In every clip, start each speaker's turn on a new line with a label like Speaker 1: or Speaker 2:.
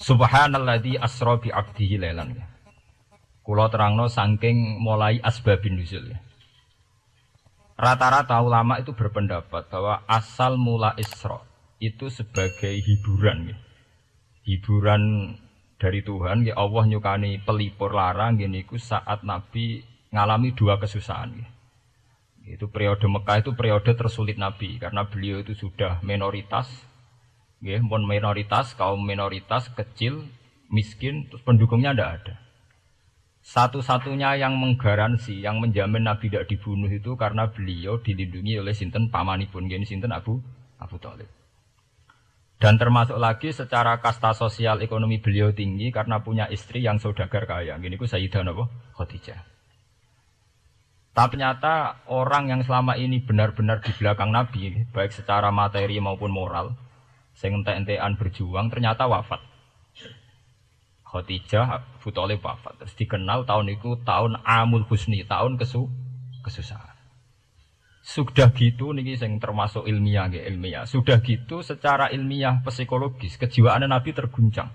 Speaker 1: Subhanalladzi asra bi 'abdihi lailan. Kula terangno saking mulai asbabun nuzul. Rata-rata ulama itu berpendapat bahwa asal mula Isra itu sebagai hiburan. Hiburan dari Tuhan, ya Allah nyukani pelipur larang niku saat Nabi ngalami dua kesusahan. Itu periode Mekah itu periode tersulit Nabi karena beliau itu sudah minoritas, kaum minoritas kecil, miskin, terus pendukungnya tidak ada. Satu-satunya yang menggaransi, yang menjamin Nabi tidak dibunuh itu karena beliau dilindungi oleh sinten pamanipun, sinten Abu Thalib. Dan termasuk lagi secara kasta sosial ekonomi beliau tinggi karena punya istri yang saudagar kaya. Gini ku Sayyidah Khadijah. Tapi ternyata orang yang selama ini benar-benar di belakang Nabi, baik secara materi maupun moral, sing entek-entekan berjuang, ternyata wafat. Khadijah Abu Thalib wafat. Terus dikenal tahun itu tahun Amul Husni, tahun kesusahan. Sudah gitu niki sing termasuk ilmiah. Sudah gitu secara ilmiah psikologis kejiwaan Nabi terguncang.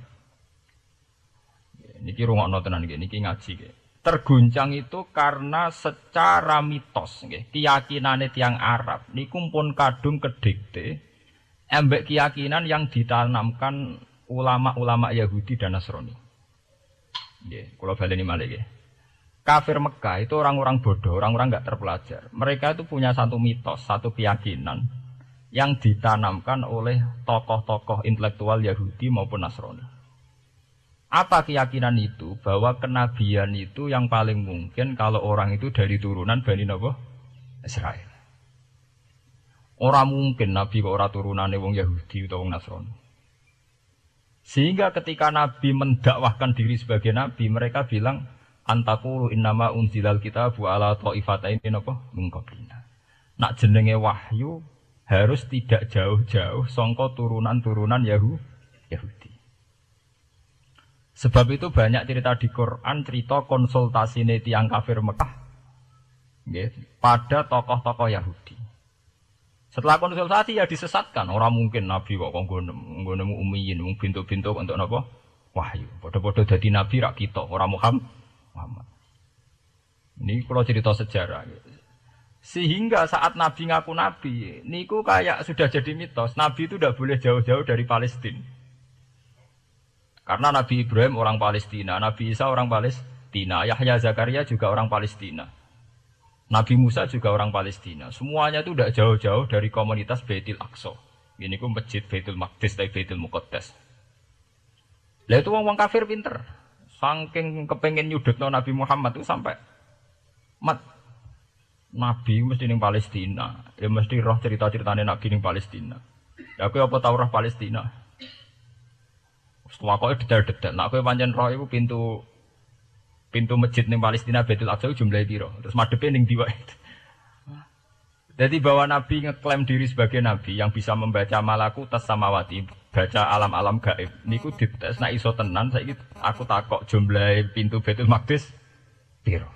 Speaker 1: Niki rungokno tenan niki ngaji nggih. Terguncang itu karena secara mitos keyakinane tiyang Arab niku pun kadung kedikte embek keyakinan yang ditanamkan ulama-ulama Yahudi dan Nasrani. Nggih, kula baleni malih nggih. Kafir Mekah itu orang-orang bodoh, orang-orang enggak terpelajar. Mereka itu punya satu mitos, satu keyakinan yang ditanamkan oleh tokoh-tokoh intelektual Yahudi maupun Nasrani. Apa keyakinan itu? Bahwa kenabian itu yang paling mungkin kalau orang itu dari turunan Bani Israel. Orang mungkin Nabi kok ora turunane wong Yahudi utawa wong Nasrani. Sehingga ketika Nabi mendakwahkan diri sebagai Nabi, mereka bilang antakulu innama unzilal kitabu ala ta'ifataini min qablina. Nak jenenge wahyu harus tidak jauh-jauh sangka turunan-turunan Yahudi. Sebab itu banyak cerita di Quran, cerita konsultasine tiyang kafir Mekah pada tokoh-tokoh Yahudi. Setelah konsultasi ya disesatkan. Orang mungkin Nabi kok nemu umiyin, bintu-bintu untuk napa? Wahyu. Padha-padha dadi nabi rak kita, ora Muhammad. Ini kalau cerita sejarah. Sehingga saat Nabi ngaku Nabi, niku kayak sudah jadi mitos. Nabi itu tidak boleh jauh-jauh dari Palestina. Karena Nabi Ibrahim orang Palestina, Nabi Isa orang Palestina, Yahya Zakaria juga orang Palestina. Nabi Musa juga orang Palestina. Semuanya itu tidak jauh-jauh dari komunitas Baitul Aqsa. Ini ku masjid Baitul Maqdis atau Baitul Muqaddas. Lah itu wong kafir pinter. Saking kepengen nyudutno Nabi Muhammad itu sampai Nabi mesti ning Palestina. Ya mesti roh cerita-ceritane Nabi ning Palestina. Ya kowe apa tau roh Palestina? Setelah kowe detail-detail. Nek kowe pancen roh iku pintu masjid ning Palestina Baitul Aqsa jumlahe pira? Terus madhepe ning ndi wae. Jadi bahwa Nabi ngeklaim diri sebagai Nabi yang bisa membaca malakutas samawati, baca alam-alam gaib. Niku dites, nak iso tenan, saiki aku takok jumlah pintu Baitul Maqdis piro.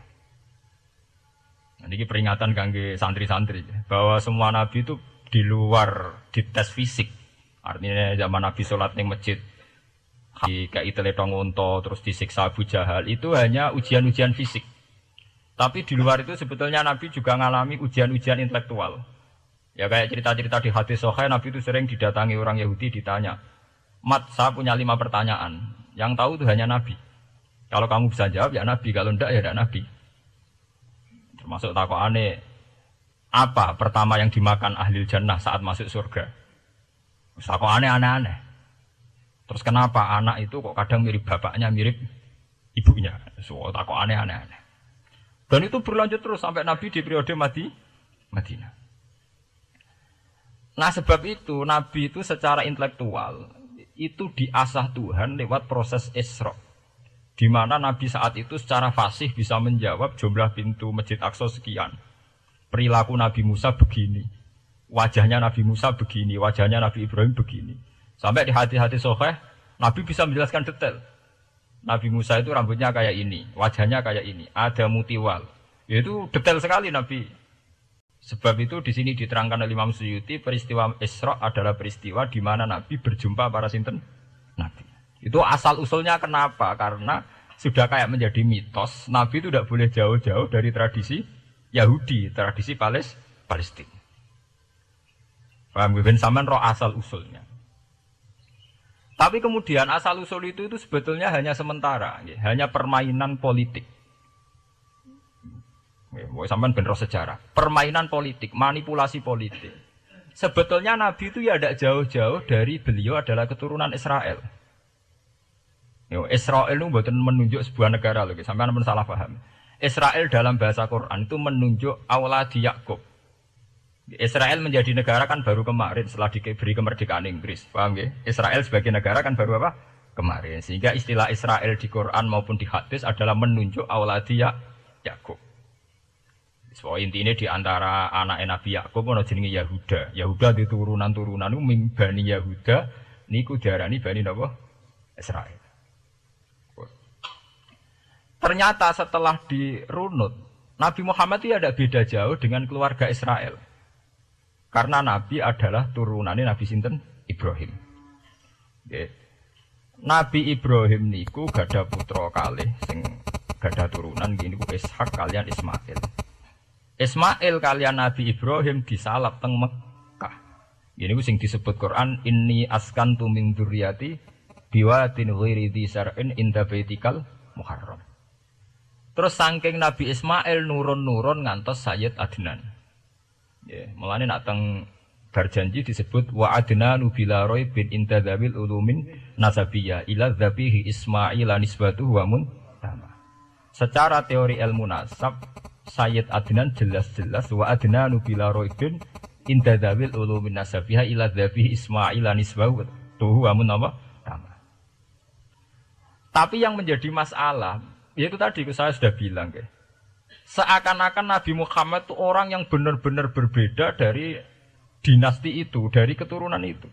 Speaker 1: Niki peringatan kangge santri-santri bahwa semua Nabi itu di luar dites fisik. Artinya zaman Nabi sholat ning masjid, kayak teletong unta, terus disiksa Abu Jahal, itu hanya ujian-ujian fisik. Tapi di luar itu sebetulnya Nabi juga mengalami ujian-ujian intelektual. Ya kayak cerita-cerita di hadis Sahih, Nabi itu sering didatangi orang Yahudi ditanya, "Mat, saya punya 5 pertanyaan. Yang tahu itu hanya Nabi. Kalau kamu bisa jawab ya Nabi, kalau tidak ya tidak Nabi." Termasuk takokane, apa pertama yang dimakan ahli jannah saat masuk surga? Takokane aneh-aneh. Terus kenapa anak itu kok kadang mirip bapaknya, mirip ibunya? So takokane aneh-aneh. Dan itu berlanjut terus sampai Nabi di periode Madinah. Nah sebab itu Nabi itu secara intelektual itu diasah Tuhan lewat proses Isra. Di mana Nabi saat itu secara fasih bisa menjawab jumlah pintu Masjid Aqsa sekian. Perilaku Nabi Musa begini. Wajahnya Nabi Musa begini, wajahnya Nabi Ibrahim begini. Sampai di hadis-hadis Sahih Nabi bisa menjelaskan detail. Nabi Musa itu rambutnya kayak ini, wajahnya kayak ini, ada mutiwal. Itu detail sekali Nabi. Sebab itu di sini diterangkan oleh Imam Suyuti, peristiwa Isra adalah peristiwa di mana Nabi berjumpa para sinten Nabi. Itu asal usulnya kenapa? Karena sudah kayak menjadi mitos, Nabi itu tidak boleh jauh-jauh dari tradisi Yahudi, tradisi Palestina. Paham? Ben sampean roh asal usulnya. Tapi kemudian asal usul itu sebetulnya hanya sementara, hanya permainan politik. Mau sampean ben roh sejarah, permainan politik, manipulasi politik. Sebetulnya Nabi itu ya tidak jauh-jauh dari beliau adalah keturunan Israel. Israel itu bukan menunjuk sebuah negara loh, sampai anda salah paham. Israel dalam bahasa Quran itu menunjuk auladi Yakub. Israel menjadi negara kan baru kemarin setelah diberi kemerdekaan Inggris, paham ya? Israel sebagai negara kan baru apa? Kemarin. Sehingga istilah Israel di Quran maupun di hadis adalah menunjuk auladi Yakub. So intinya di antara anak Nabi Yakub ono jenenge Yahuda. Yahuda di turunan-turunan itu Bani Yahuda niku diarani Bani napa? Israel. Ternyata setelah dirunut, Nabi Muhammad itu ada beda jauh dengan keluarga Israel. Karena Nabi adalah turunannya Nabi sinten Ibrahim. Okay. Nabi Ibrahim niku gada putra kalih sing gada turunan gini ku Ishak kalian Ismail. Ismail kalian Nabi Ibrahim disalap teng Mekah. Gini ku sing disebut Quran inni askantu min dzurriyyati biwatin ghairi dzar'in inda baitikal muharram. Terus saking Nabi Ismail nurun-nurun ngantos Sayyid Adnan. Ya, mulane nak teng berjanji disebut wa adnanu bila bin intadzabil ulumin nasabiyah ila dzabihi Ismail nisbatuhu wa muntama. Secara teori ilmu nasab Sayyid Adnan jelas-jelas wa adnanu bila bin intadzabil ulumin nasabiyah ila dzabihi Ismail nisbatuhu wa muntama. Tapi yang menjadi masalah itu tadi saya sudah bilang ya. Seakan-akan Nabi Muhammad itu orang yang benar-benar berbeda dari dinasti itu, dari keturunan itu.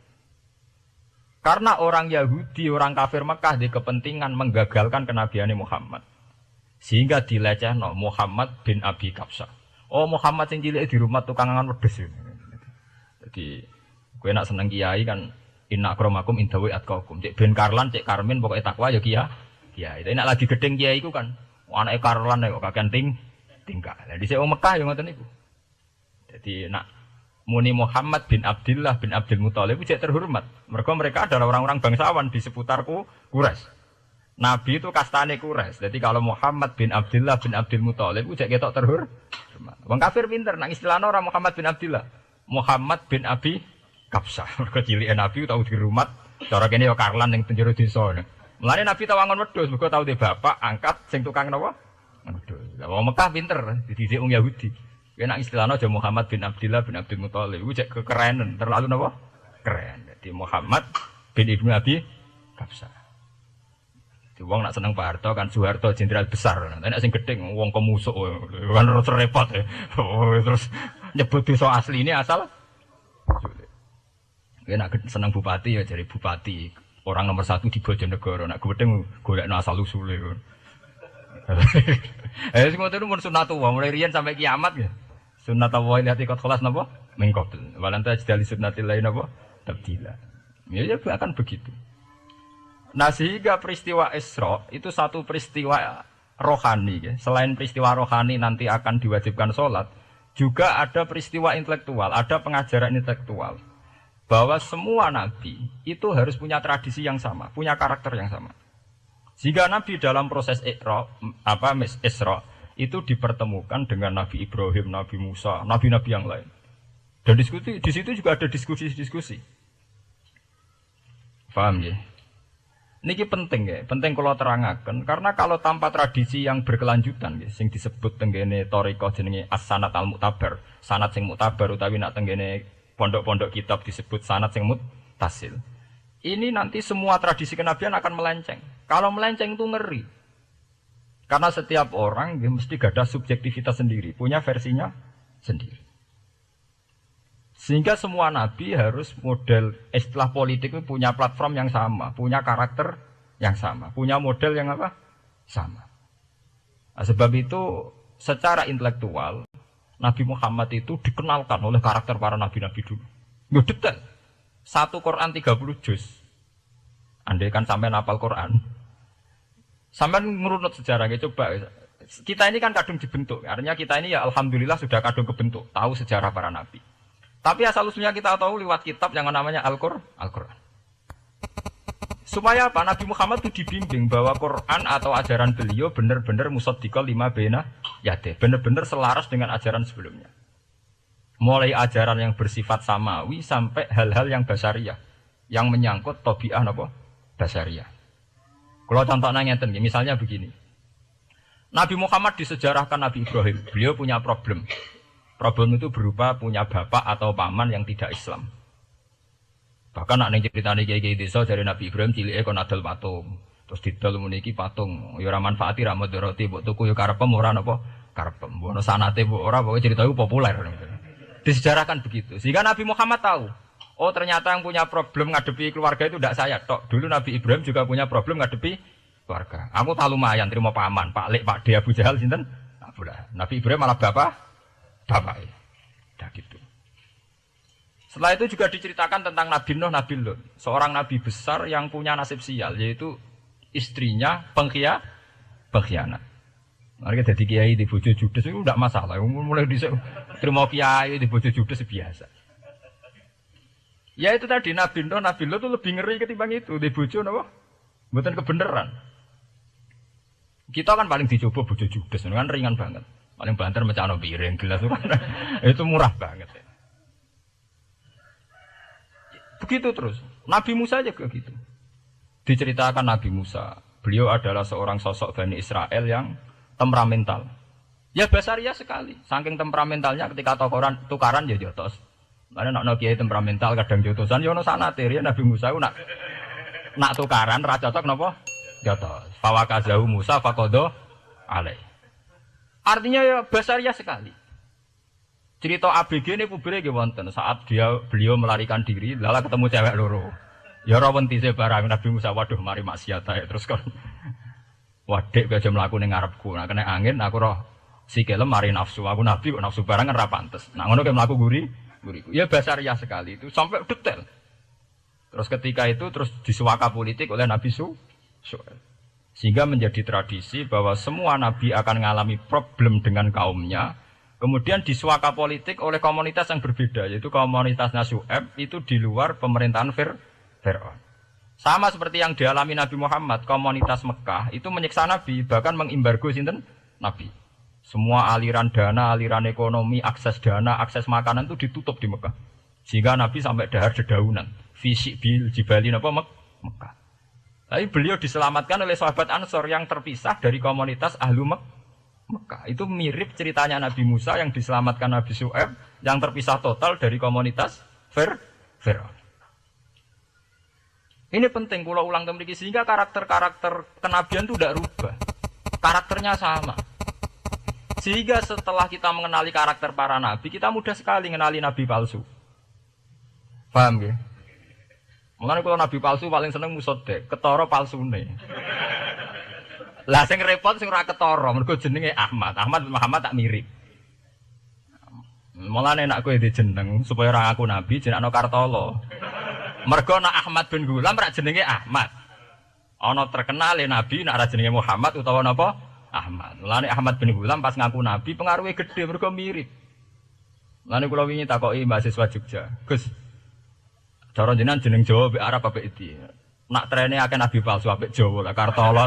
Speaker 1: Karena orang Yahudi, orang kafir Mekah di kepentingan menggagalkan kenabian Muhammad. Sehingga dilecehno Muhammad bin Abi Kabsah. Oh Muhammad yang cilik di rumah tukang angan wedes. Jadi gue nak seneng kiai kan inna akramakum indawi atqakum. Cek Ben Karlan, cek Karmin pokoknya takwa ya kiai, itu nak lagi gedeng kiai itu kan, anak Karlan kok kakean tingkah. Jadi saya Mekah yang ngoten niku. Jadi nak muni Muhammad bin Abdullah bin Abdul Muthalib itu terhormat. Mereka adalah orang-orang bangsawan di seputarku Quraisy. Nabi itu kastane Quraisy. Jadi kalau Muhammad bin Abdullah bin Abdul Muthalib itu ketok terhormat. Wong kafir pinter, nak istilahnya orang Muhammad bin Abdullah, Muhammad bin Abi Kabsah. Mereka cilik Nabi tahu dirumat. Cara kene yo Karlan yang penjuru desa. Mulane Nabi tawangon wedhus, mergo tau de bapak angkat sing tukang napa? Wedhus. Lah wong Mekah pinter, dididik wong Yahudi. Nek istilahna aja Muhammad bin Abdullah bin Abdul Muthalib, iku cek kekerenan, terlalu napa? Keren. Jadi Muhammad bin Ibnu Abi Kabsah. Jadi wong nak seneng Pak Harto kan Soeharto jenderal besar. Nek sing gedeng wong kemusuk kan repot ya. Terus nyebut desa asline asal. Nek seneng bupati ya jadi bupati. Orang nomor 1 di Bojonegoro, nak gedeng golekno asal usule. Sing ngoten mun sunatullah mulai riyen sampai kiamat ya. Sunatullah lati qad khalas napa? Min qabl. Walanta jadali sunnatil lain napa? Tabdila. Ya akan begitu. Nah, sehingga peristiwa Isra itu satu peristiwa rohani ya. Selain peristiwa rohani nanti akan diwajibkan sholat, juga ada peristiwa intelektual, ada pengajaran intelektual. Bahwa semua nabi itu harus punya tradisi yang sama, punya karakter yang sama. Jika nabi dalam proses Isra itu dipertemukan dengan Nabi Ibrahim, Nabi Musa, nabi-nabi yang lain. Dan diskusi di situ juga ada diskusi-diskusi. Paham ya? Niki penting ya, penting kalau terangaken karena kalau tanpa tradisi yang berkelanjutan ya, sing disebut tenggene thariqah jenenge as-sanad al-mu'tabar, sanad sing mu'tabar utawi nak tenggene pondok-pondok kitab disebut sanad sing muttasil. Ini nanti semua tradisi kenabian akan melenceng. Kalau melenceng itu ngeri. Karena setiap orang dia mesti ada subjektivitas sendiri, punya versinya sendiri. Sehingga semua nabi harus model istilah politik itu punya platform yang sama, punya karakter yang sama, punya model yang apa? Sama. Nah, sebab itu secara intelektual Nabi Muhammad itu dikenalkan oleh karakter para nabi-nabi dulu. Ya detail. Satu Quran 30 juz. Andai kan sampai hafal Quran, sampai ngurunut sejarahnya coba. Kita ini kan kadung dibentuk, artinya kita ini ya alhamdulillah sudah kadung kebentuk, tahu sejarah para nabi. Tapi asal usulnya kita tahu lewat kitab yang namanya Al-Quran. Supaya apa? Nabi Muhammad itu dibimbing bahwa Quran atau ajaran beliau benar-benar musaddiqal lima baina yadeh, benar-benar selaras dengan ajaran sebelumnya. Mulai ajaran yang bersifat samawi sampai hal-hal yang basariyah, yang menyangkut tabi'ah apa? Basariyah. Kalau contohnya ngeten, misalnya begini. Nabi Muhammad disejarahkan Nabi Ibrahim, beliau punya problem. Problem itu berupa punya bapak atau paman yang tidak Islam. Bahkan nak ning ceritane kiai-kiai desa dari Nabi Ibrahim cilike kon adol patung. Terus didol muni iki patung, ya ora manfaati ra mudarati, mbok tuku ya karepem ora napa karepem. Mbok ono sanate mbok ora, pokoke cerita iku populer. Disejarahkan begitu. Sehingga Nabi Muhammad tahu, oh ternyata yang punya problem ngadepi keluarga itu tidak saya tok. Dulu Nabi Ibrahim juga punya problem ngadepi keluarga. Aku tak lumayan terima paman, Pak Lek, Pak De, Abu Jahal sinten? Nabi Ibrahim malah bapak. Dah gitu. Setelah itu juga diceritakan tentang Nabi Nuh, Nabi Lut, seorang nabi besar yang punya nasib sial, yaitu istrinya pengkhianat. Mereka jadi kiai di bojo judes itu tidak masalah. Mulai terima kiai di bojo judes biasa. Ya itu tadi Nabi Nuh, Nabi Lut itu lebih ngeri ketimbang itu di bojo napa? Mboten kebenaran. Kita kan paling dicoba bojo judes, kan ringan banget. Paling banter mecano piring gelas itu murah banget. Ya. Begitu terus. Nabi Musa juga gitu. Diceritakan Nabi Musa, beliau adalah seorang sosok Bani Israel yang temperamental. Ya basariah sekali. Saking temperamentalnya ketika tukaran ya jotos. Karena nak kiai temperamental kadang jotosan ya ono sanate ya Nabi Musa ku nak tukaran ra cocok napa? Jotos. Fawakazahu Musa faqada alai. Artinya ya basariah sekali. Cerita ABG ini publik wonten saat beliau melarikan diri, lala ketemu cewek loro. Ya ora wentise barang Nabi Musa, waduh mari maksiat ae terus kon. Wadek aja mlaku ning ngarepku. Nah kena angin aku roh sikile mari nafsu. Aku nabi kok nafsu barang kan ora pantes. Nah ngono ke mlaku guriku. Ya basariah sekali itu sampai detail. Terus ketika itu terus disuaka politik oleh Nabi Syuaib. Sehingga menjadi tradisi bahwa semua nabi akan mengalami problem dengan kaumnya. Kemudian disuaka politik oleh komunitas yang berbeda, yaitu komunitasnya Syuaib itu di luar pemerintahan Fir'aun. Sama seperti yang dialami Nabi Muhammad, komunitas Mekah itu menyiksa Nabi, bahkan mengimbargo sinten Nabi. Semua aliran dana, aliran ekonomi, akses dana, akses makanan itu ditutup di Mekah. Sehingga Nabi sampai dahar dedaunan, fisik bil jibali napa Mekah. Tapi beliau diselamatkan oleh sahabat Ansor yang terpisah dari komunitas Ahlu Mekah. Itu mirip ceritanya Nabi Musa yang diselamatkan Nabi Syuaib yang terpisah total dari komunitas Fir'aun. Ini penting kalau ulang kembali sehingga karakter-karakter kenabian itu tidak rubah. Karakternya sama. Sehingga setelah kita mengenali karakter para nabi, kita mudah sekali mengenali nabi palsu. Paham ya? Mengenai kalau nabi palsu paling seneng musodek, ketara palsune. Lah sing repot sing ora ketara, mergo jenenge Ahmad. Ahmad Muhammad tak mirip. Mulane nek kowe jeneng supaya ora ngaku nabi jenengno Kartolo. Mergo nek Ahmad bin Gulam rak jenenge Ahmad. Ana terkenal nabi nek ora jenenge Muhammad utawa napa? Ahmad. Mulane Ahmad bin Gulam pas ngaku nabi pengaruhe gede mergo mirip. Mulane kula wingi takoki mahasiswa Jogja. Gus, cara jenengan jeneng Jawa mbek Arab apa iki? Nak trene akeh nabi palsu apik Jawa lah Kartolo.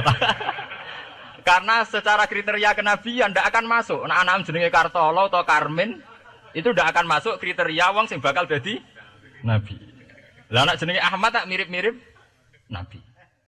Speaker 1: Karena secara kriteria kenabian tidak akan masuk. Nah, anak jenenge Kartolo atau Karmin itu tidak akan masuk kriteria wong sing bakal jadi nabi. Lah anak jenenge Ahmad tak mirip-mirip nabi.